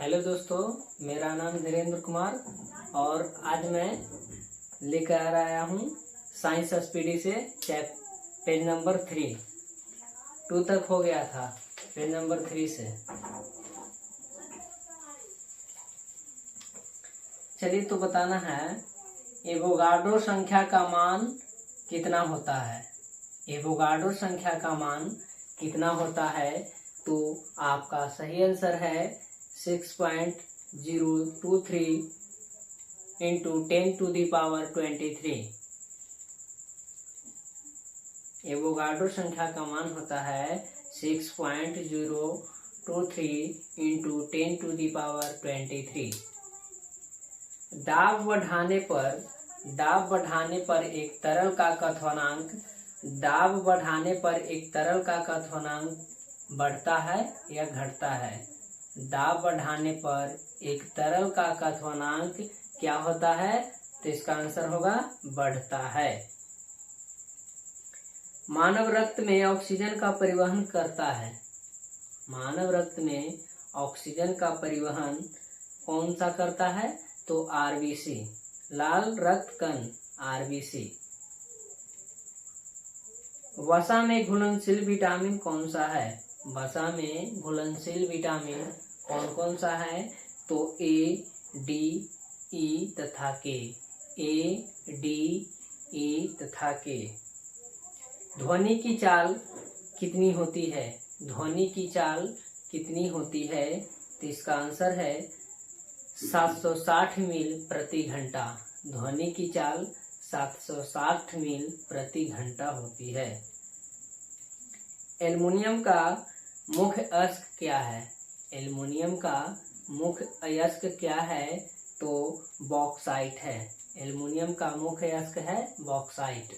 Hello दोस्तों, मेरा नाम धीरेन्द्र कुमार और आज मैं लेकर आया हूँ साइंस एसपीडी से पेज नंबर 2 तक हो गया था। पेज नंबर 3 से चलिए तो बताना है एवोगाड्रो संख्या का मान कितना होता है। एवोगाड्रो संख्या का मान कितना होता है तो आपका सही आंसर है 6.023 इंटू 10⁻23। एवोगाड्रो संख्या का मान होता है 6.023 इंटू 10⁻23। दाब बढ़ाने पर एक तरल का क्वथनांक बढ़ता है या घटता है। दाब बढ़ाने पर एक तरल का क्वथनांक क्या होता है तो इसका आंसर होगा बढ़ता है। मानव रक्त में ऑक्सीजन का परिवहन करता है। मानव रक्त में ऑक्सीजन का परिवहन कौन सा करता है तो आरबीसी, लाल रक्त कण आरबीसी। वसा में घुलनशील विटामिन कौन सा है। वसा में घुलनशील विटामिन कौन कौन सा है तो ए, डी, ई तथा के। ए, डी, ई तथा के। ध्वनि की चाल कितनी होती है। ध्वनि की चाल कितनी होती है तो इसका आंसर है 760 मील प्रति घंटा। ध्वनि की चाल 760 मील प्रति घंटा होती है। एल्युमिनियम का मुख्य अयस्क क्या है। एल्युमिनियम का मुख्य अयस्क क्या है तो बॉक्साइट है। एल्युमिनियम का मुख्य अयस्क है बॉक्साइट।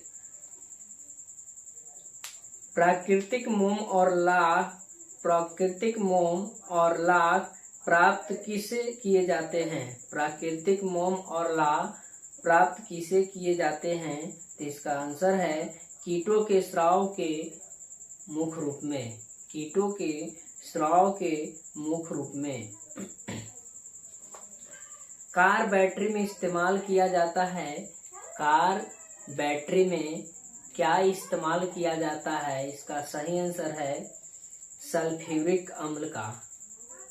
प्राकृतिक मोम और लाख प्राप्त किसे किए जाते हैं। प्राकृतिक मोम और लाख प्राप्त किसे किए जाते हैं तो इसका आंसर है कीटों के स्राव के मुख्य रूप में। कीटों के स्राव के मुख्य रूप में। कार बैटरी में इस्तेमाल किया जाता है। कार बैटरी में क्या इस्तेमाल किया जाता है इसका सही आंसर है सल्फ्यूरिक अम्ल का।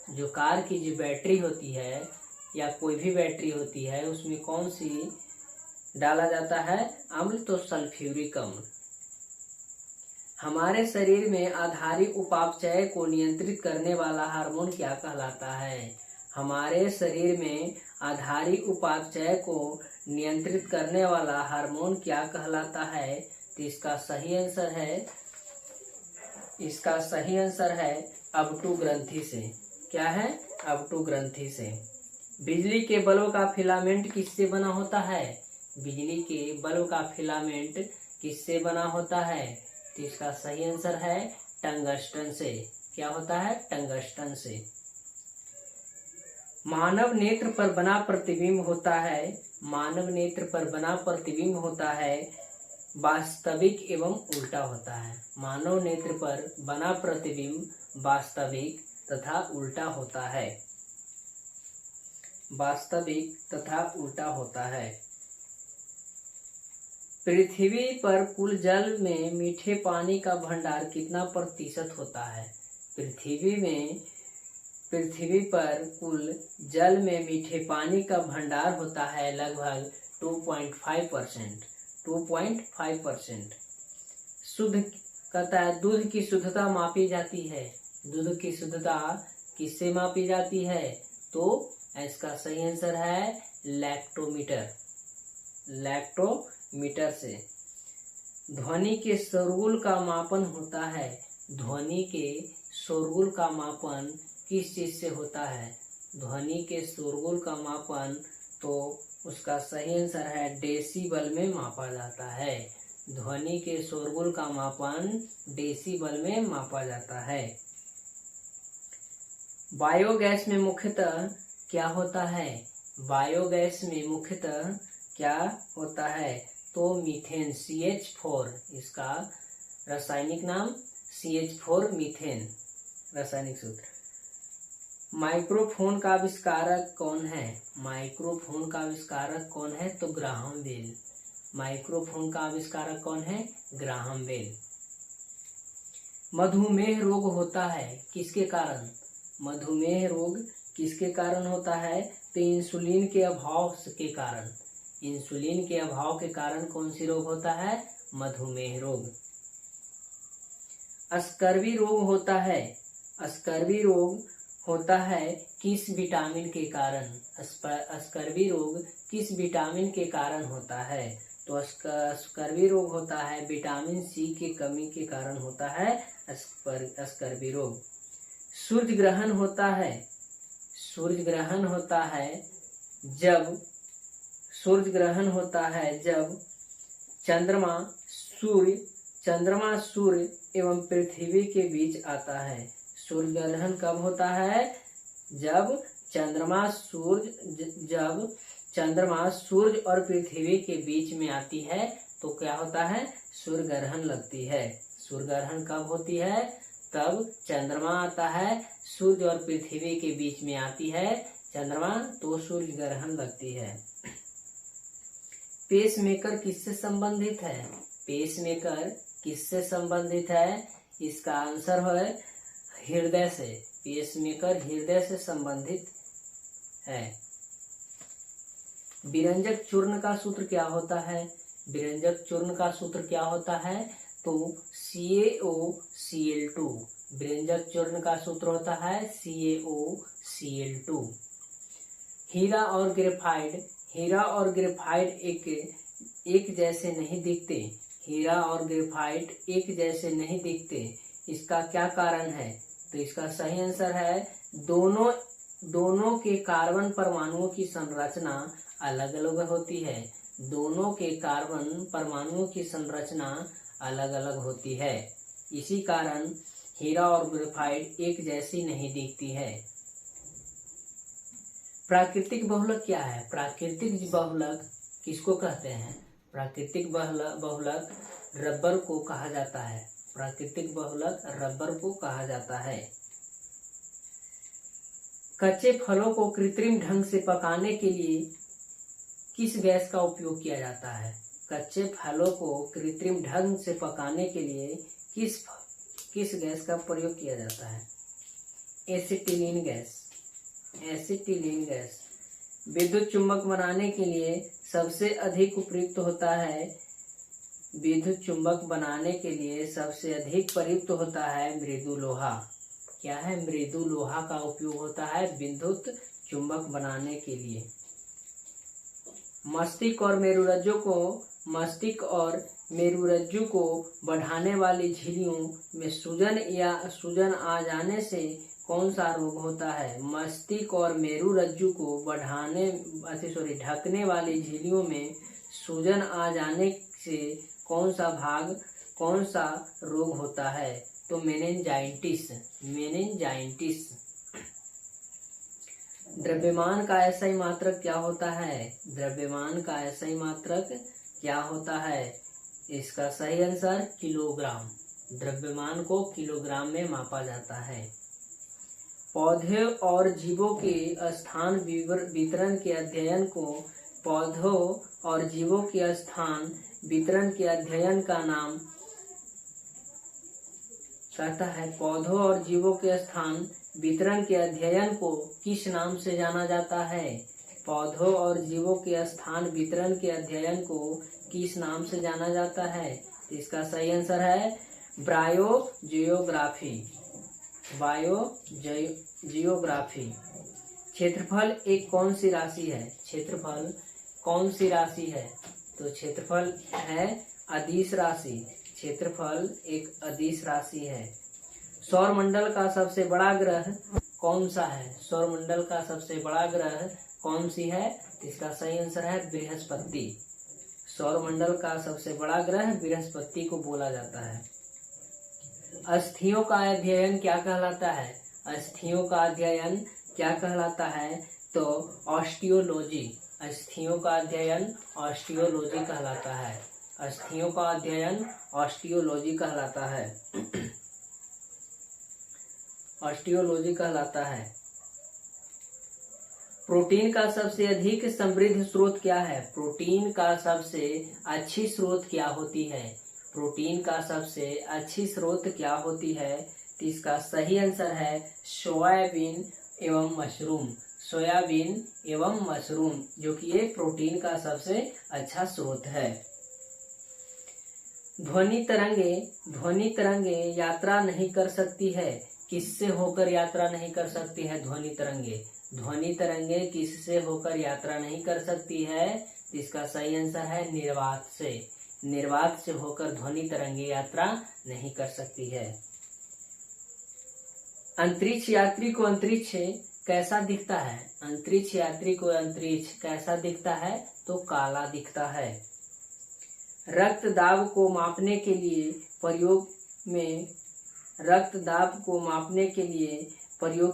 जो कार की जो बैटरी होती है या कोई भी बैटरी होती है उसमें कौन सी डाला जाता है अम्ल तो सल्फ्यूरिक अम्ल। हमारे शरीर में आधारी उपापचय को नियंत्रित करने वाला हार्मोन क्या कहलाता है। हमारे शरीर में आधारी उपापचय को नियंत्रित करने वाला हार्मोन क्या कहलाता है तो इसका सही आंसर है अबटू ग्रंथि से। क्या है अबटू ग्रंथि से। बिजली के बल्ब का फिलामेंट किससे बना होता है। बिजली के बल्ब का फिलामेंट किससे बना होता है तो इसका सही आंसर है टंगस्टन से। क्या होता है टंगस्टन से। मानव नेत्र पर बना प्रतिबिंब होता है। मानव नेत्र पर बना प्रतिबिंब होता है वास्तविक एवं उल्टा होता है। मानव नेत्र पर बना प्रतिबिंब वास्तविक तथा उल्टा होता है। वास्तविक तथा उल्टा होता है। पृथ्वी पर कुल जल में मीठे पानी का भंडार कितना प्रतिशत होता है। पृथ्वी पर कुल जल में मीठे पानी का भंडार होता है लगभग 2.5%। 2.5%। शुद्ध कहता है दूध की शुद्धता मापी जाती है। दूध की शुद्धता किससे मापी जाती है तो इसका सही आंसर है लैक्टोमीटर। लैक्टोमीटर से। ध्वनि के शोरगुल का मापन होता है। ध्वनि के शोरगुल का मापन किस चीज से होता है। ध्वनि के शोरगुल का मापन तो उसका सही आंसर है डेसिबल में मापा जाता है। ध्वनि के शोरगुल का मापन डेसिबल में मापा जाता है। बायोगैस में मुख्यतः क्या होता है। बायोगैस में मुख्यतः क्या होता है तो मीथेन CH4। इसका रासायनिक नाम CH4 मीथेन। रासायनिक सूत्र माइक्रोफोन का आविष्कारक कौन है? माइक्रोफोन का आविष्कारक कौन है? तो ग्राहम बेल। माइक्रोफोन का आविष्कारक कौन है? Graham Bell. मधुमेह रोग होता है किसके कारण? मधुमेह रोग किसके कारण होता है? तो इंसुलिन के अभाव के कारण। इंसुलिन के अभाव के कारण कौन सी रोग होता है? मधुमेह रोग। स्कर्वी रोग होता है। स्कर्वी रोग होता है किस विटामिन के कारण? स्कर्वी रोग किस विटामिन के कारण होता है? तो स्कर्वी रोग होता है विटामिन सी की कमी के कारण होता है स्कर्वी रोग। सूर्य ग्रहण होता है। सूर्य ग्रहण होता है जब सूर्य ग्रहण होता है जब चंद्रमा सूर्य एवं पृथ्वी के बीच आता है। सूर्य ग्रहण कब होता है? जब चंद्रमा सूर्य और पृथ्वी के बीच में आती है तो क्या होता है? सूर्य ग्रहण लगती है। सूर्य ग्रहण कब होती है? तब चंद्रमा आता है, सूर्य और पृथ्वी के बीच में आती है चंद्रमा, तो सूर्य ग्रहण लगती है। पेसमेकर किससे संबंधित है? पेसमेकर किससे संबंधित है? इसका आंसर है हृदय से। पेसमेकर हृदय से संबंधित है। विरंजक चूर्ण का सूत्र क्या होता है? विरंजक चूर्ण का सूत्र क्या होता है? तो CaOCl2। विरंजक चूर्ण का सूत्र होता है CaOCl2। हीरा और ग्रेफाइट एक जैसे नहीं दिखते। हीरा और ग्रेफाइट एक जैसे नहीं दिखते, इसका क्या कारण है? तो इसका सही आंसर है दोनों के कार्बन परमाणुओं की संरचना अलग अलग होती है। दोनों के कार्बन परमाणुओं की संरचना अलग अलग होती है, इसी कारण हीरा और ग्रेफाइट एक जैसी नहीं दिखती है। प्राकृतिक बहुलक क्या है? प्राकृतिक बहुलक किसको कहते हैं? प्राकृतिक बहुलक रबर को कहा जाता है। प्राकृतिक बहुलक रबर को कहा जाता है। कच्चे फलों को कृत्रिम ढंग से पकाने के लिए किस गैस का उपयोग किया जाता है? कच्चे फलों को कृत्रिम ढंग से पकाने के लिए किस गैस का प्रयोग किया जाता है? Acetylene gas. Acetylene gas. विद्युत चुंबक बनाने के लिए सबसे अधिक उपयुक्त होता है। विद्युत चुंबक बनाने के लिए सबसे अधिक प्रयुक्त होता है मृदु लोहा। क्या है? मृदु लोहा का उपयोग होता है विद्युत चुंबक बनाने के लिए। मस्तिष्क मेरुरज्जु को बढ़ाने वाली झिल्लियों में सूजन आ जाने से कौन सा रोग होता है? मस्तिष्क और मेरुरज्जु को ढकने वाली झिल्लियों में सूजन आ जाने से कौन सा रोग होता है? तो मेनिंजाइटिस। द्रव्यमान का SI मात्रक क्या होता है? द्रव्यमान का SI मात्रक क्या होता है? इसका सही आंसर किलोग्राम। द्रव्यमान को किलोग्राम में मापा जाता है। पौधे और जीवों के स्थान वितरण के अध्ययन को पौधों और जीवों के स्थान वितरण के अध्ययन का नाम कहता है। पौधों और जीवों के स्थान वितरण के अध्ययन को किस नाम से जाना जाता है? पौधों और जीवों के स्थान वितरण के अध्ययन को किस नाम से जाना जाता है? इसका सही आंसर है बायोजियोग्राफी। बायोजियोग्राफी। क्षेत्रफल एक कौन सी राशि है? क्षेत्रफल कौन सी राशि है? तो क्षेत्रफल है अदिश राशि। क्षेत्रफल एक अदिश राशि है। सौरमंडल का सबसे बड़ा ग्रह कौन सा है? सौरमंडल का सबसे बड़ा ग्रह कौन सी है? इसका सही आंसर है बृहस्पति। सौरमंडल का सबसे बड़ा ग्रह बृहस्पति को बोला जाता है। अस्थियों का अध्ययन क्या कहलाता है? अस्थियों का अध्ययन क्या कहलाता है? तो ऑस्टियोलॉजी। अस्थियों का अध्ययन ऑस्टियोलॉजी कहलाता है। अस्थियों का अध्ययन ऑस्टियोलॉजी कहलाता है। ऑस्टियोलॉजी कहलाता है। प्रोटीन का सबसे अधिक समृद्ध स्रोत क्या है? प्रोटीन का सबसे अच्छी स्रोत क्या होती है? प्रोटीन का सबसे अच्छी स्रोत क्या होती है? तो इसका सही आंसर है सोयाबीन एवं मशरूम। सोयाबीन एवं मशरूम जो कि ये प्रोटीन का सबसे अच्छा स्रोत है। ध्वनि तरंगे यात्रा नहीं कर सकती है। किससे होकर यात्रा नहीं कर सकती है ध्वनि तरंगे? ध्वनि तरंगे किससे होकर यात्रा नहीं कर सकती है? इसका सही आंसर है निर्वात से। निर्वात से होकर ध्वनि तरंगे यात्रा नहीं कर सकती है। अंतरिक्ष यात्री को अंतरिक्ष कैसा दिखता है? अंतरिक्ष यात्री को अंतरिक्ष कैसा दिखता है? तो काला दिखता है। रक्त दाब को मापने के लिए प्रयोग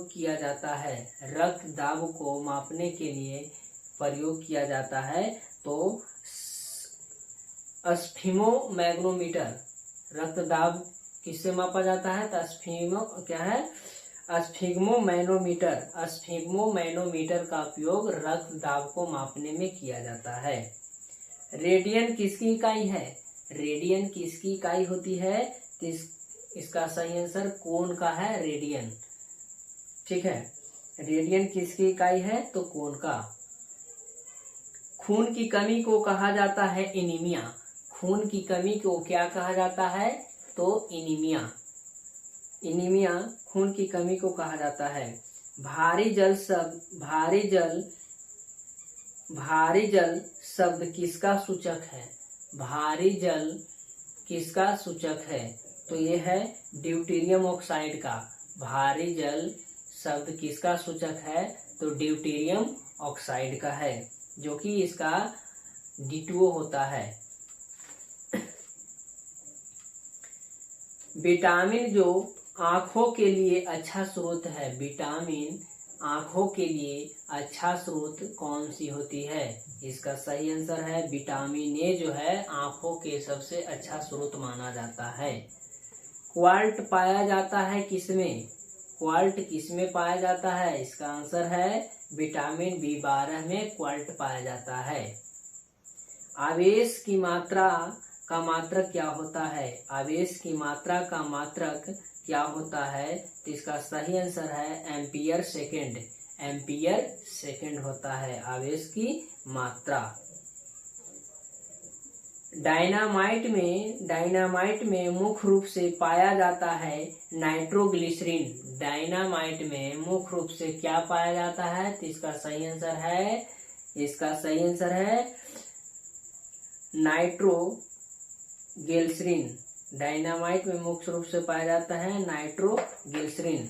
किया जाता है। रक्त दाब को मापने के लिए प्रयोग किया जाता है तो स्फिग्मोमैग्नोमीटर। रक्त दाब किससे मापा जाता है? तो स्फिग्मोमैग्नोमीटर का उपयोग रक्त दाब को मापने में किया जाता है। रेडियन किसकी इकाई है? रेडियन किसकी इकाई होती है? तो इसका सही आंसर कोण का है, रेडियन। ठीक है, रेडियन किसकी इकाई है? तो कोण का। खून की कमी को कहा जाता है एनीमिया। खून की कमी को क्या कहा जाता है? तो एनीमिया। एनीमिया खून की कमी को कहा जाता है। भारी जल शब्द किसका सूचक है? भारी जल किसका सूचक है? तो ये है ड्यूटेरियम ऑक्साइड का। भारी जल शब्द किसका सूचक है? तो ड्यूटेरियम ऑक्साइड का है, जो कि इसका D2O होता है। विटामिन जो आंखों के लिए अच्छा स्रोत है, विटामिन आंखों के लिए अच्छा स्रोत कौन सी होती है? इसका सही आंसर है विटामिन ए जो है आंखों के सबसे अच्छा स्रोत माना जाता है। क्वार्ट पाया जाता है किसमें? क्वार्ट किसमें पाया जाता है? इसका आंसर है विटामिन B12 में क्वार्ट पाया जाता है। आवेश की मात्रा का मात्रक क्या होता है? आवेश की मात्रा का मात्रक क्या होता है? तो इसका सही आंसर है एम्पियर सेकेंड। एम्पियर सेकेंड होता है आवेश की मात्रा। डायनामाइट में मुख्य रूप से पाया जाता है नाइट्रोग्लिसरीन। डायनामाइट में मुख्य रूप से क्या पाया जाता है? तो इसका सही आंसर है नाइट्रोग्लिसरीन। डायनामाइट में मुख्य रूप से पाया जाता है नाइट्रोग्लिसरीन।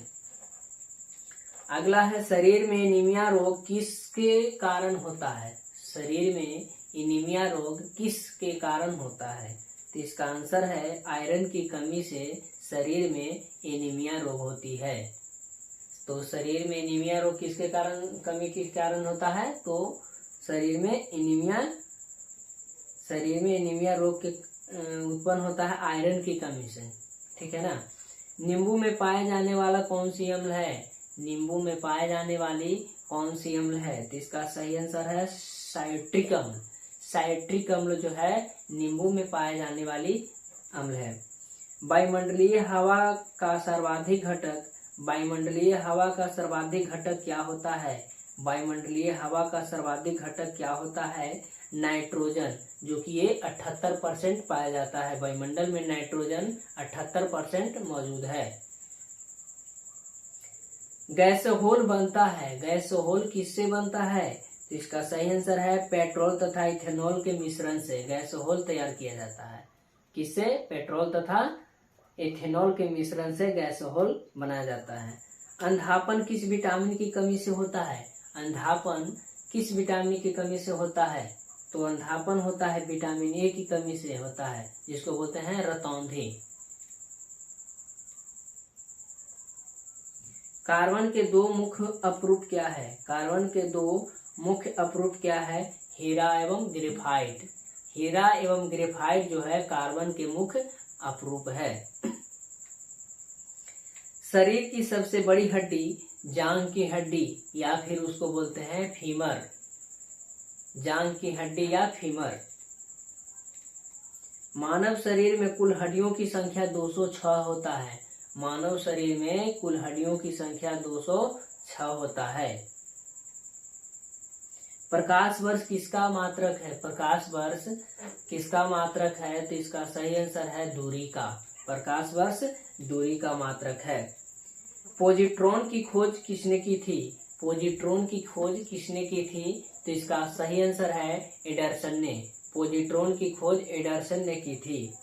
अगला है शरीर में एनीमिया रोग किसके कारण होता है? शरीर में एनीमिया रोग किसके कारण होता है? तो इसका आंसर है आयरन की कमी से शरीर में एनीमिया रोग होती है। तो शरीर में एनीमिया रोग किसके कारण, कमी के कारण होता है? तो शरीर में एनीमिया रोग के उत्पन्न होता है आयरन की कमी से। ठीक है ना। नींबू में पाए जाने वाला कौन सी अम्ल है? नींबू में पाए जाने वाली कौन सी अम्ल है? तो इसका सही आंसर है साइट्रिक अम्ल। साइट्रिक अम्ल जो है नींबू में पाए जाने वाली अम्ल है। वायुमंडलीय हवा का सर्वाधिक घटक क्या होता है? वायुमंडलीय हवा का सर्वाधिक घटक क्या होता है? नाइट्रोजन, जो कि ये 78% पाया जाता है। वायुमंडल में नाइट्रोजन 78% मौजूद है। गैसोहोल बनता है, गैसोहोल किससे बनता है? तो इसका सही आंसर है पेट्रोल तथा इथेनॉल के मिश्रण से गैसोहोल तैयार किया जाता है। किससे? पेट्रोल तथा इथेनॉल के मिश्रण से गैसोहोल बनाया जाता है। अंधापन किस विटामिन की कमी से होता है? अंधापन किस विटामिन की कमी से होता है? तो अंधापन होता है विटामिन ए की कमी से होता है, जिसको बोलते हैं रतौंधी। कार्बन के दो मुख्य अपरूप क्या है? कार्बन के दो मुख्य अपरूप क्या है? हीरा एवं ग्रेफाइट। हीरा एवं ग्रेफाइट जो है कार्बन के मुख्य अपरूप है। शरीर की सबसे बड़ी हड्डी जांघ की हड्डी या फिर उसको बोलते हैं फीमर, जांघ की हड्डी या फीमर। मानव शरीर में कुल हड्डियों की संख्या 206 होता है। मानव शरीर में कुल हड्डियों की संख्या 206 होता है। प्रकाश वर्ष किसका मात्रक है? प्रकाश वर्ष किसका मात्रक है? तो इसका सही आंसर है दूरी का। प्रकाश वर्ष दूरी का मात्रक है। पॉजिट्रॉन की खोज किसने की थी? पॉजिट्रॉन की खोज किसने की थी? तो इसका सही आंसर है एडरसन ने। पॉजिट्रॉन की खोज एडरसन ने की थी।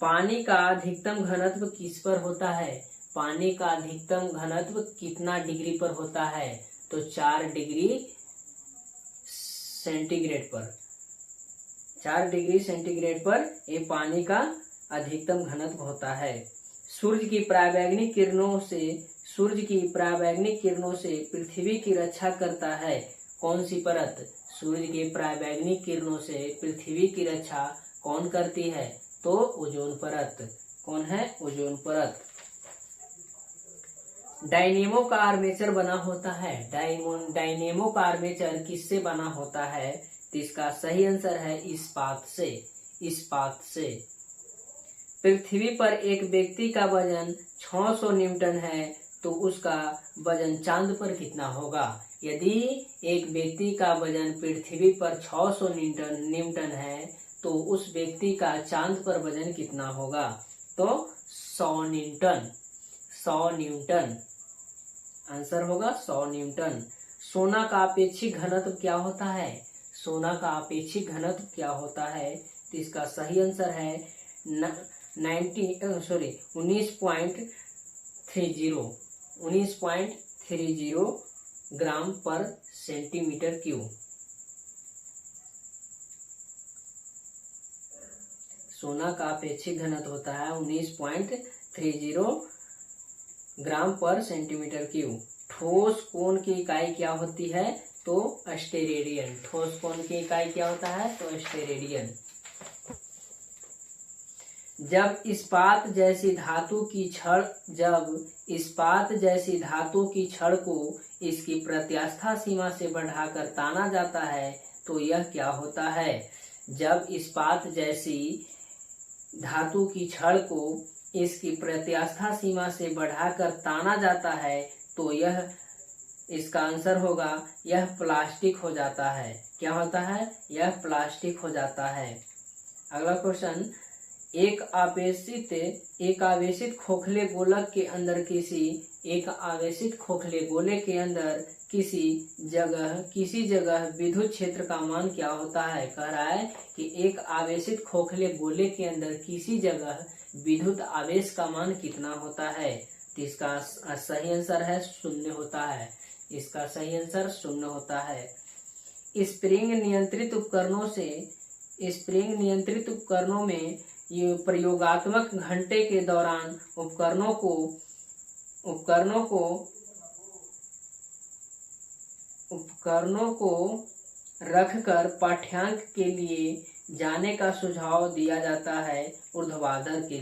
पानी का अधिकतम घनत्व किस पर होता है? पानी का अधिकतम घनत्व कितना डिग्री पर होता है? तो 4 डिग्री सेंटीग्रेड पर। 4 डिग्री सेंटीग्रेड पर ये पानी का अधिकतम घनत्व होता है। सूर्य की परावैंगनिक किरणों से पृथ्वी की रक्षा करता है कौन सी परत? सूर्य के परावैंगनिक किरणों से पृथ्वी की रक्षा कौन करती है? तो ओजोन परत। कौन है? ओजोन परत। डायनेमो का आर्मेचर बना होता है। डायनेमो का आर्मेचर किससे बना होता है? तो इसका सही आंसर है इस्पात से। इस्पात से। पृथ्वी पर एक व्यक्ति का वजन 600 न्यूटन है तो उसका वजन चांद पर कितना होगा? यदि एक व्यक्ति का वजन पृथ्वी पर 600 न्यूटन है तो उस व्यक्ति का चांद पर वजन कितना होगा? तो 100 न्यूटन। 100 न्यूटन आंसर होगा 100 न्यूटन। सोना का अपेक्षित घनत्व क्या होता है? सोना का अपेक्षित घनत्व क्या होता है? तो इसका सही आंसर है 19.30 ग्राम पर सेंटीमीटर क्यूब। सोना का अपेक्षित घनत्व होता है 19.30 ग्राम पर सेंटीमीटर क्यूब। ठोस कोण की इकाई क्या होती है? तो स्टेरेडियन। ठोस कोण की इकाई क्या होता है? तो स्टेरेडियन। जब इस्पात जैसी धातु की छड़ को इसकी प्रत्यास्था सीमा से बढ़ाकर ताना जाता है तो यह क्या होता है? जब इस्पात जैसी धातु की छड़ को इसकी प्रत्यास्था सीमा से बढ़ाकर ताना जाता है तो यह, इसका आंसर होगा, यह प्लास्टिक हो जाता है। क्या होता है? यह प्लास्टिक हो जाता है। अगला क्वेश्चन, एक आवेशित खोखले गोलक के अंदर किसी जगह विद्युत क्षेत्र का मान क्या होता है? कह रहा है कि एक आवेशित खोखले गोले के अंदर किसी जगह विद्युत आवेश का मान कितना होता है? तो इसका सही आंसर है 0 होता है। इसका सही आंसर 0 होता है। स्प्रिंग नियंत्रित उपकरणों में ये प्रयोगात्मक घंटे के दौरान उपकरणों को रखकर पाठ्यांक के लिए जाने का सुझाव दिया जाता है ऊर्ध्वाधर के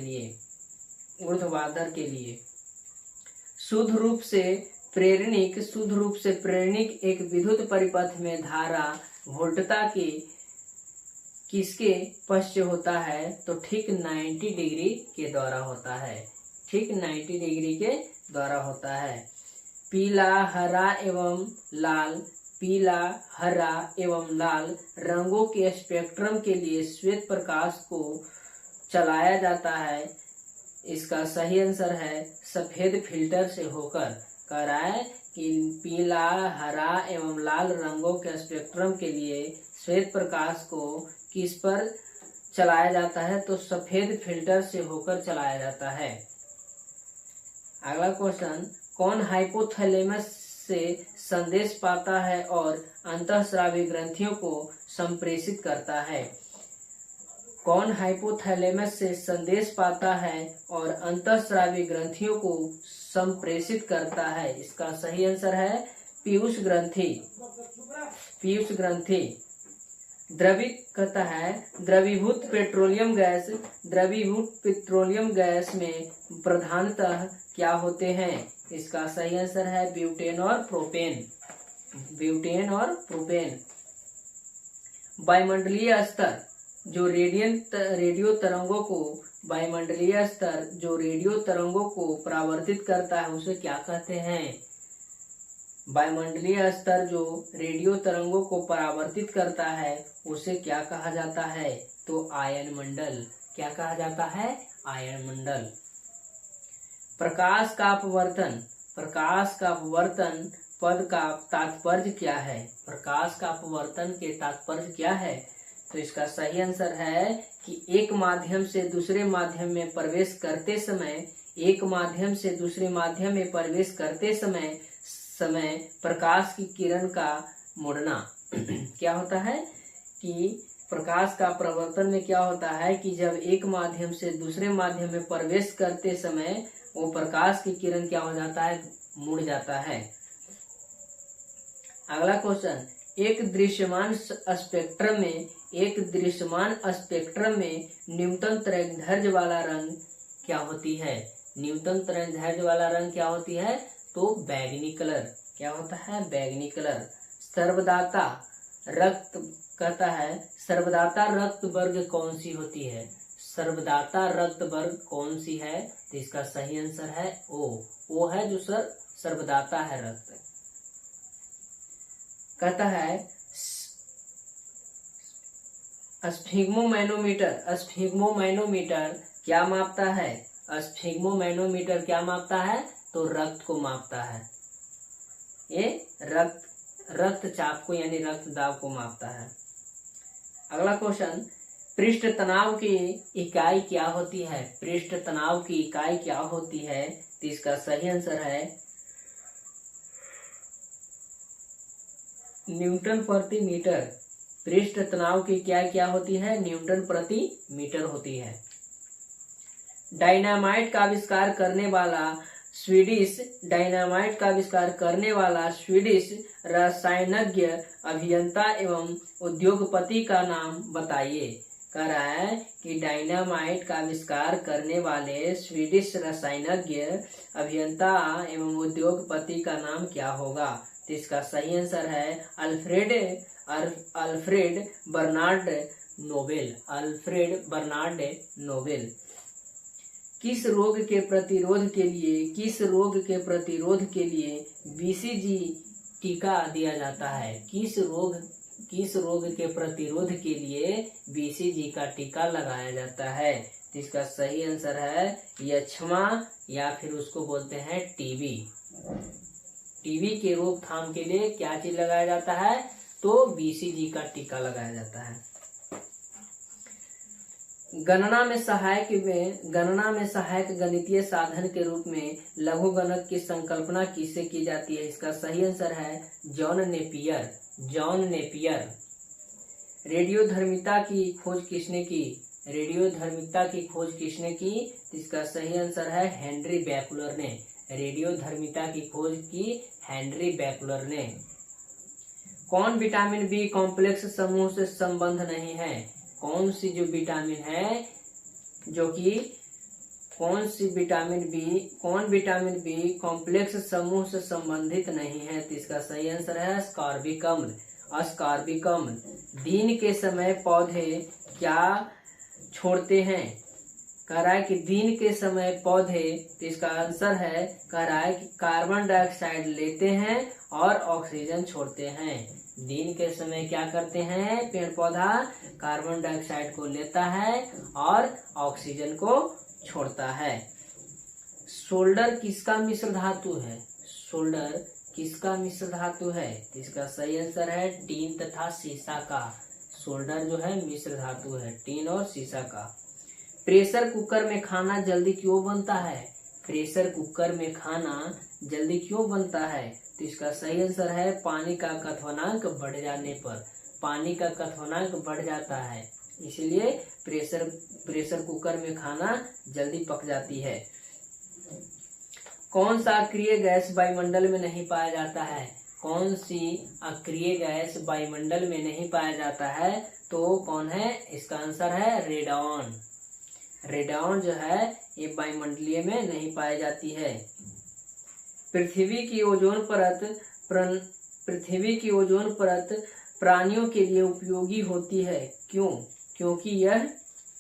लिए। शुद्ध रूप से प्रेरणिक एक विद्युत परिपथ में धारा वोल्टता के किसके पश्च होता है? तो ठीक 90 डिग्री के द्वारा होता है। ठीक 90 डिग्री के द्वारा होता है। पीला, हरा एवं लाल रंगों के स्पेक्ट्रम के लिए श्वेत प्रकाश को चलाया जाता है। इसका सही आंसर है सफेद फिल्टर से होकर। कह रहा है कि पीला, हरा एवं लाल रंगों के स्पेक्ट्रम के लिए श्वेत प्रकाश को किस पर चलाया जाता है? तो सफेद फिल्टर से होकर चलाया जाता है। अगला क्वेश्चन, कौन हाइपोथैलेमस से संदेश पाता है और अंतःस्रावी ग्रंथियों को संप्रेषित करता है? कौन हाइपोथैलेमस से संदेश पाता है और अंतःस्रावी ग्रंथियों को संप्रेषित करता है? इसका सही आंसर है पीयूष ग्रंथि। पीयूष ग्रंथि। कहता है द्रवीभूत पेट्रोलियम गैस में प्रधानतः क्या होते हैं? इसका सही आंसर है ब्यूटेन और प्रोपेन। वायुमंडलीय स्तर जो रेडियो तरंगों को परावर्तित करता है उसे क्या कहते हैं? वायुमंडलीय स्तर जो रेडियो तरंगों को परावर्तित करता है उसे क्या कहा जाता है? तो आयन मंडल। क्या कहा जाता है? आयन मंडल। प्रकाश का अपवर्तन पद का तात्पर्य क्या है? प्रकाश का अपवर्तन के तात्पर्य क्या है? तो इसका सही आंसर है कि एक माध्यम से दूसरे माध्यम में प्रवेश करते समय प्रकाश की किरण का मुड़ना। क्या होता है कि प्रकाश का प्रवर्तन में क्या होता है कि जब एक माध्यम से दूसरे माध्यम में प्रवेश करते समय वो प्रकाश की किरण क्या हो जाता है? मुड़ जाता है। अगला क्वेश्चन, एक दृश्यमान स्पेक्ट्रम में न्यूनतम तरंगदैर्घ्य वाला रंग क्या होती है? न्यूनतम तरंगदैर्घ्य वाला रंग क्या होती है? तो बैगनी कलर। क्या होता है? बैगनी कलर। सर्वदाता रक्त वर्ग कौन सी होती है? सर्वदाता रक्त वर्ग कौन सी है? तो इसका सही आंसर है ओ है जो सर्वदाता है रक्त। कहता है स्फिग्मोमैनोमीटर क्या मापता है? स्फिग्मोमैनोमीटर क्या मापता है? तो रक्त को मापता है। ये रक्तचाप को यानी रक्त दाब को मापता है। अगला क्वेश्चन, पृष्ठ तनाव की इकाई क्या होती है? पृष्ठ तनाव की इकाई क्या होती है? तो इसका सही आंसर है न्यूटन प्रति मीटर। पृष्ठ तनाव की क्या होती है? न्यूटन प्रति मीटर होती है। डायनामाइट का आविष्कार करने वाला स्वीडिश रसायनज्ञ अभियंता एवं उद्योगपति का नाम बताइए। कह रहा है कि डायनामाइट का आविष्कार करने वाले स्वीडिश रसायनज्ञ अभियंता एवं उद्योगपति का नाम क्या होगा? तो इसका सही आंसर है अल्फ्रेड बर्नार्ड नोबेल। किस रोग के प्रतिरोध के लिए बीसीजी टीका दिया जाता है? किस रोग के प्रतिरोध के लिए बीसीजी का टीका लगाया जाता है? तो इसका सही आंसर है यक्ष्मा या फिर उसको बोलते हैं टीबी। टीबी के रोकथाम के लिए क्या चीज लगाया जाता है? तो बीसीजी का टीका लगाया जाता है। गणना में सहायक गणितीय साधन के रूप में लघु गणक की संकल्पना किससे की जाती है? इसका सही आंसर है जॉन नेपियर। रेडियोधर्मिता की खोज किसने की? इसका सही आंसर है हेनरी बैकुलर ने। रेडियोधर्मिता की खोज की हेनरी बैकुलर ने। कौन विटामिन बी कॉम्प्लेक्स समूह से संबंध नहीं है? कौन सी विटामिन बी कॉम्प्लेक्स समूह से संबंधित नहीं है? तो इसका सही आंसर है अस्कॉर्बिक अम्ल। दिन के समय पौधे क्या छोड़ते हैं? कह रहा है कि दिन के समय पौधे, तो इसका आंसर है कह रहा है कि कार्बन डाइऑक्साइड लेते हैं और ऑक्सीजन छोड़ते हैं। दिन के समय क्या करते हैं? पेड़ पौधा कार्बन डाइऑक्साइड को लेता है और ऑक्सीजन को छोड़ता है। सोल्डर किसका मिश्र धातु है? इसका सही आंसर है टीन तथा सीसा का। सोल्डर जो है मिश्र धातु है, टीन और सीसा का। प्रेशर कुकर में खाना जल्दी क्यों बनता है? तो इसका सही आंसर है पानी का क्वथनांक बढ़ जाने पर। पानी का क्वथनांक बढ़ जाता है, इसलिए प्रेशर कुकर में खाना जल्दी पक जाती है। कौन सा अक्रिय गैस वायुमंडल में नहीं पाया जाता है? कौन सी अक्रिय गैस वायुमंडल में नहीं पाया जाता है, तो कौन है, इसका आंसर है रेडॉन। रेडॉन जो है ये वायुमंडलीय में नहीं पाई जाती है। पृथ्वी की ओजोन परत प्राणियों के लिए उपयोगी होती है, क्यों? क्योंकि यह,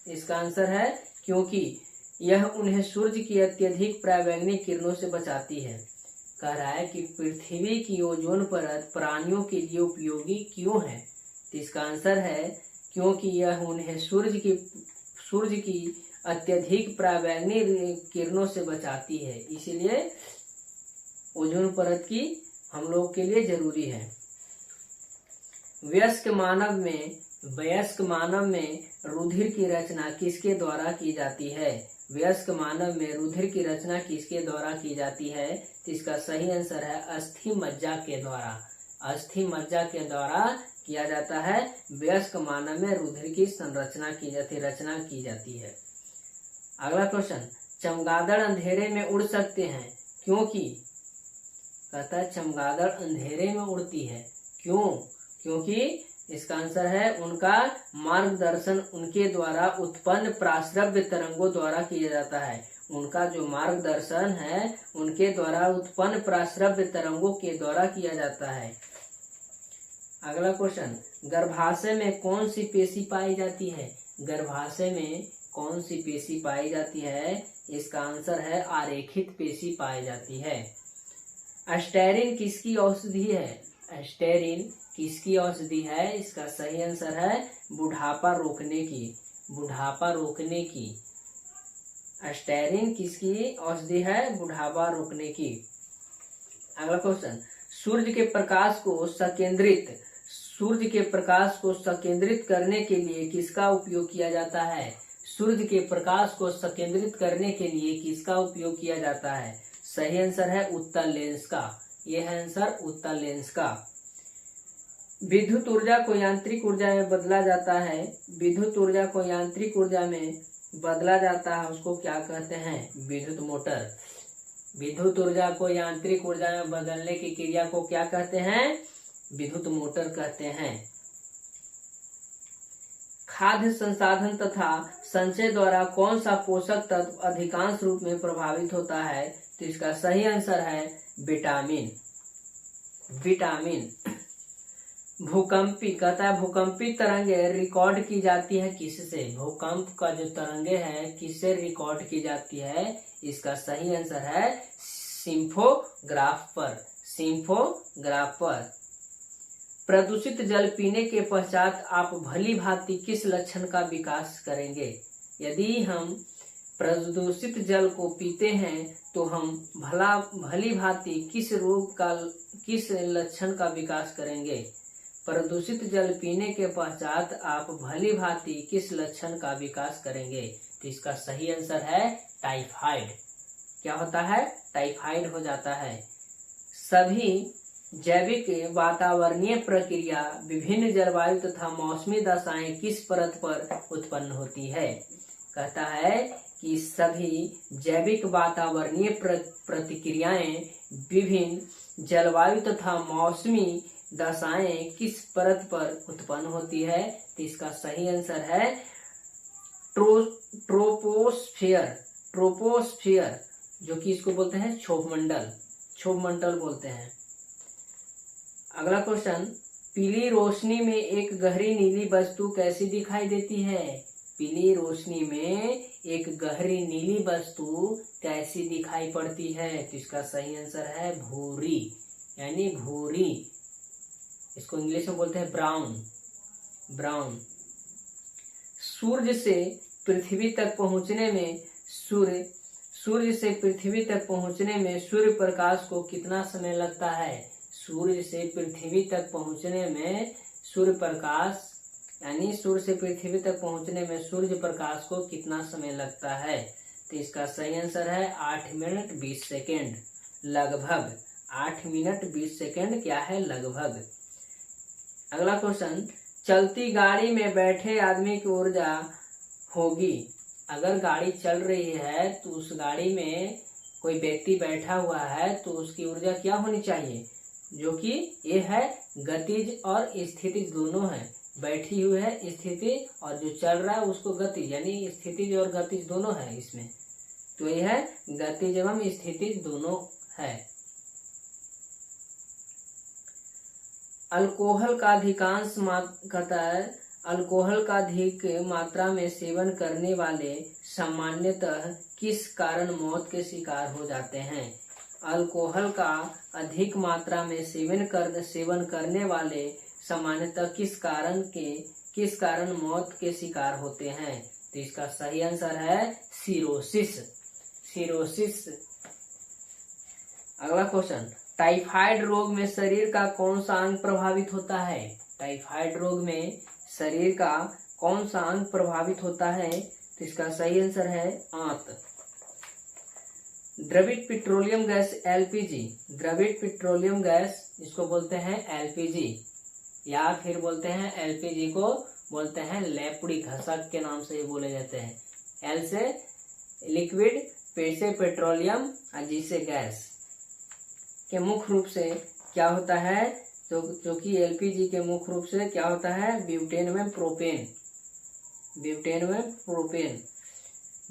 इसका आंसर है क्योंकि यह उन्हें सूर्य की अत्यधिक परावैंगनिक किरणों से बचाती है। कह रहा है कि पृथ्वी की ओजोन परत प्राणियों के लिए उपयोगी क्यों है, तो इसका आंसर है क्योंकि यह उन्हें सूर्य की अत्यधिक परावैंगनिक किरणों से बचाती है, इसलिए ओजोन परत की हम लोग के लिए जरूरी है। वयस्क मानव में रुधिर की रचना किसके द्वारा की जाती है? वयस्क मानव में रुधिर की रचना किसके द्वारा की जाती है, तो इसका सही आंसर है अस्थि मज्जा के द्वारा। अस्थि मज्जा के द्वारा किया जाता है। वयस्क मानव में रुधिर की रचना की जाती है। अगला क्वेश्चन, चमगादड़ अंधेरे में उड़ सकते हैं, क्योंकि? कहता है चमगादड़ अंधेरे में उड़ती है, क्यों? क्योंकि इसका आंसर है उनका मार्गदर्शन उनके द्वारा उत्पन्न प्राश्रव्य तरंगों द्वारा किया जाता है। उनका जो मार्गदर्शन है उनके द्वारा उत्पन्न प्राश्रव्य तरंगों के द्वारा किया जाता है। अगला क्वेश्चन, गर्भाशय में कौन सी पेशी पाई जाती है? गर्भाशय में कौन सी पेशी पाई जाती है? इसका आंसर है आरेखित पेशी पाई जाती है। एस्टेरिन किसकी औषधि है? एस्टेरिन किसकी औषधि है? इसका सही आंसर है बुढ़ापा रोकने की। एस्टेरिन किसकी औषधि है? बुढ़ापा रोकने की। अगला क्वेश्चन, सूर्य के प्रकाश को संकेंद्रित करने के लिए किसका उपयोग किया जाता है? सूर्य के प्रकाश को संकेंद्रित करने के लिए किसका उपयोग किया जाता है? सही आंसर है उत्तल लेंस का। यह है आंसर उत्तल लेंस का। विद्युत ऊर्जा को यांत्रिक ऊर्जा में बदला जाता है। विद्युत ऊर्जा को यांत्रिक ऊर्जा में बदला जाता है, उसको क्या कहते हैं? विद्युत मोटर। विद्युत ऊर्जा को यांत्रिक ऊर्जा में बदलने की क्रिया को क्या कहते हैं? विद्युत मोटर कहते हैं। खाद्य संसाधन तथा संचय द्वारा कौन सा पोषक तत्व अधिकांश रूप में प्रभावित होता है? तो इसका सही आंसर है विटामिन। भूकंपी, कहता है भूकंपी तरंगे रिकॉर्ड की जाती है किससे? भूकंप का जो तरंगे है किससे रिकॉर्ड की जाती है? इसका सही आंसर है सिम्फोग्राफ पर। प्रदूषित जल पीने के पश्चात आप भली भांति किस लक्षण का विकास करेंगे? यदि हम प्रदूषित जल को पीते हैं तो हम भली भांति किस लक्षण का विकास करेंगे? प्रदूषित जल पीने के पश्चात आप भली भांति किस लक्षण का विकास करेंगे? तो इसका सही आंसर है टाइफाइड। क्या होता है? टाइफाइड हो जाता है। सभी जैविक वातावरणीय प्रक्रिया विभिन्न जलवायु तथा मौसमी दशाएं किस परत पर उत्पन्न होती है? कहता है कि सभी जैविक वातावरणीय प्रतिक्रियाएं विभिन्न जलवायु तथा मौसमी दशाएं किस परत पर उत्पन्न होती है? तो इसका सही आंसर है ट्रोपोस्फियर, जो कि इसको बोलते हैं क्षोभमंडल बोलते हैं। अगला क्वेश्चन, पीली रोशनी में एक गहरी नीली वस्तु कैसी दिखाई देती है? पीली रोशनी में एक गहरी नीली वस्तु कैसी दिखाई पड़ती है? तो इसका सही आंसर है भूरी, यानी भूरी। इसको इंग्लिश में बोलते हैं ब्राउन। सूर्य से पृथ्वी तक पहुंचने में सूर्य प्रकाश को कितना समय लगता है? सूर्य से पृथ्वी तक पहुंचने में सूर्य प्रकाश को कितना समय लगता है? तो इसका सही आंसर है 8 मिनट 20 सेकेंड, लगभग 8 मिनट 20 सेकेंड क्या है? लगभग। अगला क्वेश्चन, चलती गाड़ी में बैठे आदमी की ऊर्जा होगी। अगर गाड़ी चल रही है तो उस गाड़ी में कोई व्यक्ति बैठा हुआ है तो उसकी ऊर्जा क्या होनी चाहिए? जो कि ये है गतिज और स्थितिज दोनों है। बैठी हुई है स्थिति और जो चल रहा है उसको गतिज, यानी स्थितिज और गतिज दोनों है इसमें। तो ये है गतिज एवं स्थितिज दोनों है। अल्कोहल का अधिकांश कहता है अल्कोहल का अधिक मात्रा में सेवन करने वाले सामान्यतः किस कारण मौत के शिकार हो जाते हैं। अल्कोहल का अधिक मात्रा में सेवन करने वाले सामान्यतः किस कारण मौत के शिकार होते हैं। तो इसका सही आंसर है सिरोसिस। अगला क्वेश्चन, टाइफाइड रोग में शरीर का कौन सा अंग प्रभावित होता है। टाइफाइड रोग में शरीर का कौन सा अंग प्रभावित होता है। तो इसका सही आंसर है आंत। द्रवित पेट्रोलियम गैस एलपीजी, द्रवित पेट्रोलियम गैस इसको बोलते हैं एलपीजी, या फिर बोलते हैं एलपीजी को बोलते हैं लेपुड़ी घसक के नाम से बोले जाते हैं। एल से लिक्विड, पे से पेट्रोलियम और जी से गैस के मुख्य रूप से क्या होता है, जो कि एलपीजी के मुख्य रूप से क्या होता है, ब्यूटेन में प्रोपेन।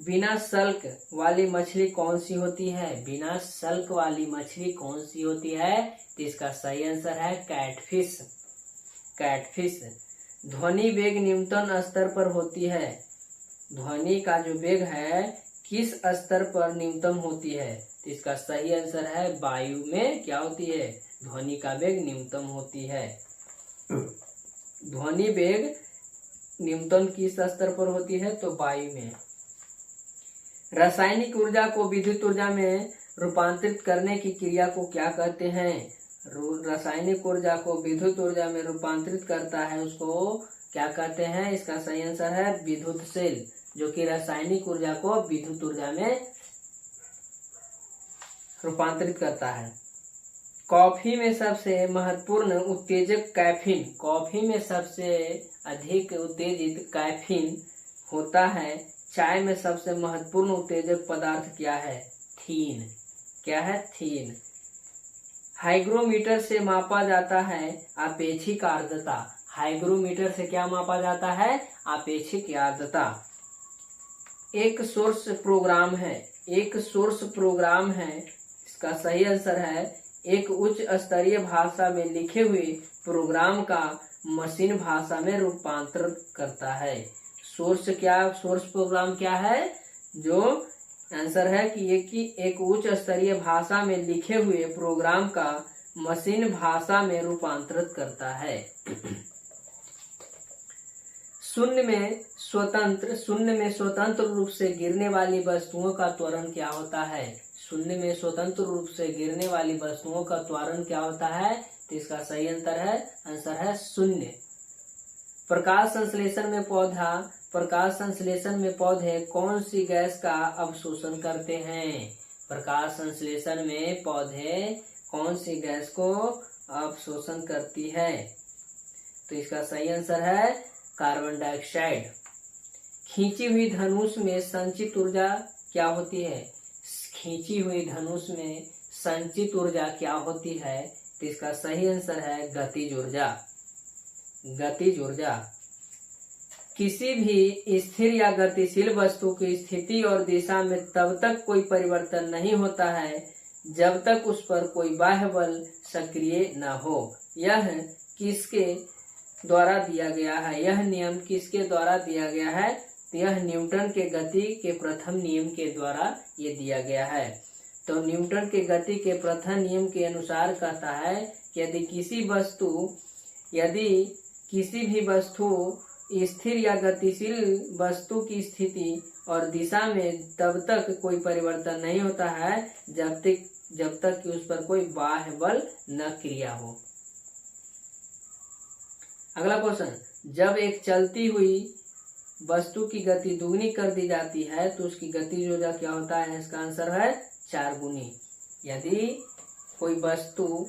बिना सल्क वाली मछली कौन सी होती है। बिना सल्क वाली मछली कौन सी होती है। तो इसका सही आंसर है कैटफिश। ध्वनि वेग न्यूनतम स्तर पर होती है। ध्वनि का जो वेग है किस स्तर पर न्यूनतम होती है। तो इसका सही आंसर है वायु में क्या होती है, ध्वनि का वेग न्यूनतम होती है। ध्वनि वेग न्यूनतम किस स्तर पर होती है, तो वायु में। रासायनिक ऊर्जा को विद्युत ऊर्जा में रूपांतरित करने की क्रिया को क्या कहते हैं। रासायनिक ऊर्जा को विद्युत ऊर्जा में रूपांतरित करता है उसको क्या कहते हैं। इसका सही आंसर है विद्युतशील, जो कि रासायनिक ऊर्जा को विद्युत ऊर्जा में रूपांतरित करता है। कॉफी में सबसे महत्वपूर्ण उत्तेजक कैफीन, कॉफी में सबसे अधिक उत्तेजित कैफीन होता है। चाय में सबसे महत्वपूर्ण उत्तेजक पदार्थ क्या है, थीन। क्या है, थीन। हाइग्रोमीटर से मापा जाता है आपेक्षिक आर्द्रता। हाइग्रोमीटर से क्या मापा जाता है, आपेक्षिक आर्द्रता। एक सोर्स प्रोग्राम है। इसका सही आंसर है एक उच्च स्तरीय भाषा में लिखे हुए प्रोग्राम का मशीन भाषा में रूपांतर करता है। सोर्स प्रोग्राम क्या है, जो आंसर है कि एक उच्च स्तरीय भाषा में लिखे हुए प्रोग्राम का मशीन भाषा में रूपांतरित करता है। शून्य में स्वतंत्र रूप से गिरने वाली वस्तुओं का त्वरण क्या होता है। शून्य में स्वतंत्र रूप से गिरने वाली वस्तुओं का त्वरण क्या होता है, तो इसका सही आंसर है शून्य। प्रकाश संश्लेषण में पौधे कौन सी गैस का अवशोषण करते हैं। प्रकाश संश्लेषण में पौधे कौन सी गैस को अवशोषण करती है, तो इसका सही आंसर है कार्बन डाइऑक्साइड। खींची हुई धनुष में संचित ऊर्जा क्या होती है। खींची हुई धनुष में संचित ऊर्जा क्या होती है, तो इसका सही आंसर है गतिज ऊर्जा। किसी भी स्थिर या गतिशील वस्तु की स्थिति और दिशा में तब तक कोई परिवर्तन नहीं होता है जब तक उस पर कोई बाह्य बल सक्रिय न हो। यह किसके द्वारा दिया गया है, यह नियम किसके द्वारा दिया गया है, तो यह न्यूटन के गति के प्रथम नियम के द्वारा ये दिया गया है। तो न्यूटन के गति के प्रथम नियम के अनुसार कहता है कि यदि किसी भी वस्तु स्थिर या गतिशील वस्तु की स्थिति और दिशा में तब तक कोई परिवर्तन नहीं होता है जब तक कि उस पर कोई बाह्य बल न क्रिया हो। अगला क्वेश्चन, जब एक चलती हुई वस्तु की गति दुगनी कर दी जाती है तो उसकी गतिज ऊर्जा क्या होता है, इसका आंसर है 4 गुनी। यदि कोई वस्तु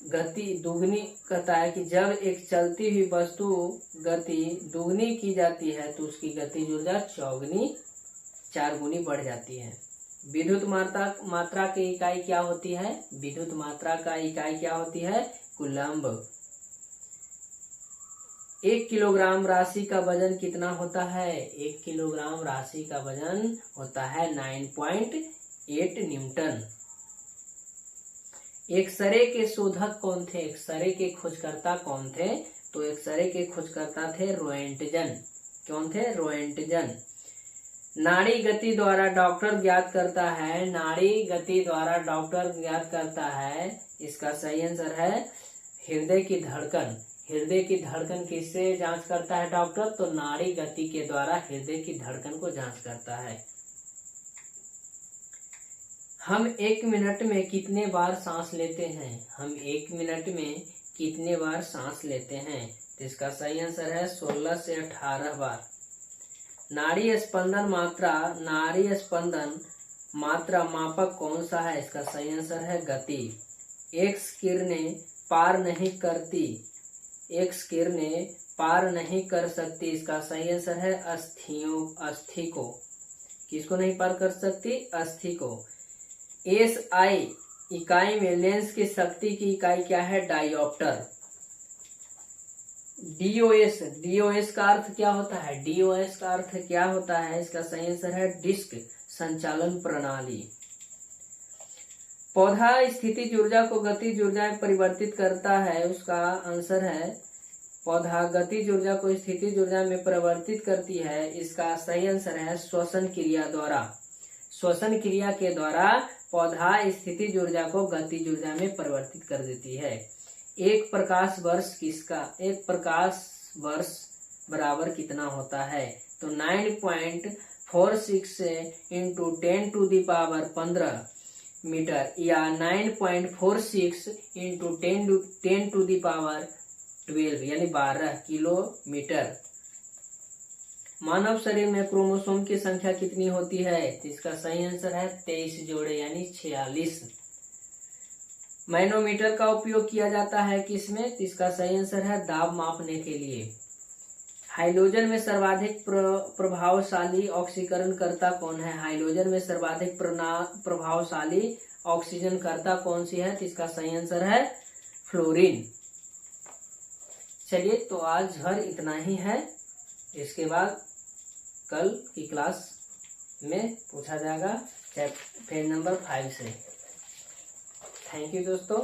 गति दुगनी कहता है कि जब एक चलती हुई वस्तु गति दुगनी की जाती है तो उसकी गतिज ऊर्जा 4 गुनी बढ़ जाती है। विद्युत मात्रा की इकाई क्या होती है? विद्युत मात्रा का इकाई क्या होती है? कूलम्ब। 1 किलोग्राम राशि का वजन कितना होता है? 1 किलोग्राम राशि का वजन होता है 9.8 न्यूटन। एक्सरे के शोधक कौन थे? एक्सरे के खोजकर्ता कौन थे? तो एक्सरे के खोजकर्ता थे रोएंटजन। कौन थे? रोएंटजन। नाड़ी गति द्वारा डॉक्टर ज्ञात करता है, नाड़ी गति द्वारा डॉक्टर ज्ञात करता है, इसका सही आंसर है हृदय की धड़कन। हृदय की धड़कन किससे जांच करता है डॉक्टर? तो नाड़ी गति के द्वारा हृदय की धड़कन को जांच करता है। हम 1 मिनट में कितने बार सांस लेते हैं? हम 1 मिनट में कितने बार सांस लेते हैं? तो इसका सही आंसर है 16 से 18 बार। नाड़ी स्पंदन मात्रा मापक कौन सा है? इसका सही आंसर है गति। एक्स किरणें पार नहीं करती, एक्स किरणें पार नहीं कर सकती, इसका सही आंसर है अस्थि को। किसको नहीं पार कर सकती? अस्थि को। एसआई इकाई में लेंस की शक्ति की इकाई क्या है? डायोप्टर। डीओएस का अर्थ क्या होता है? डीओएस का अर्थ क्या होता है? इसका सही आंसर है डिस्क संचालन प्रणाली। पौधा स्थितिज ऊर्जा को गतिज ऊर्जा में परिवर्तित करता है, उसका आंसर है पौधा गतिज ऊर्जा को स्थितिज ऊर्जा में परिवर्तित करती है, इसका सही आंसर है श्वसन क्रिया द्वारा। श्वसन क्रिया के द्वारा पौधा स्थितिज ऊर्जा को गतिज ऊर्जा में परिवर्तित कर देती है। एक प्रकाश वर्ष किसका? एक प्रकाश वर्ष बराबर कितना होता है? तो 9.46 इंटू 10⁻15 मीटर या 9.46 इंटू 10⁻12 यानी 12 किलोमीटर। मानव शरीर में क्रोमोसोम की संख्या कितनी होती है? तो इसका सही आंसर है 23 जोड़े यानी 46। मैनोमीटर का उपयोग किया जाता है किसमें? तो इसका सही आंसर है दाब मापने के लिए। हाइड्रोजन में सर्वाधिक प्रभावशाली ऑक्सीकरण करता कौन है? हाइड्रोजन में सर्वाधिक प्रभावशाली ऑक्सीजन करता कौन सी है? तो इसका सही आंसर है फ्लोरीन। चलिए, तो आज भर इतना ही है। इसके बाद कल की क्लास में पूछा जाएगा पेज नंबर 5 से। थैंक यू दोस्तों।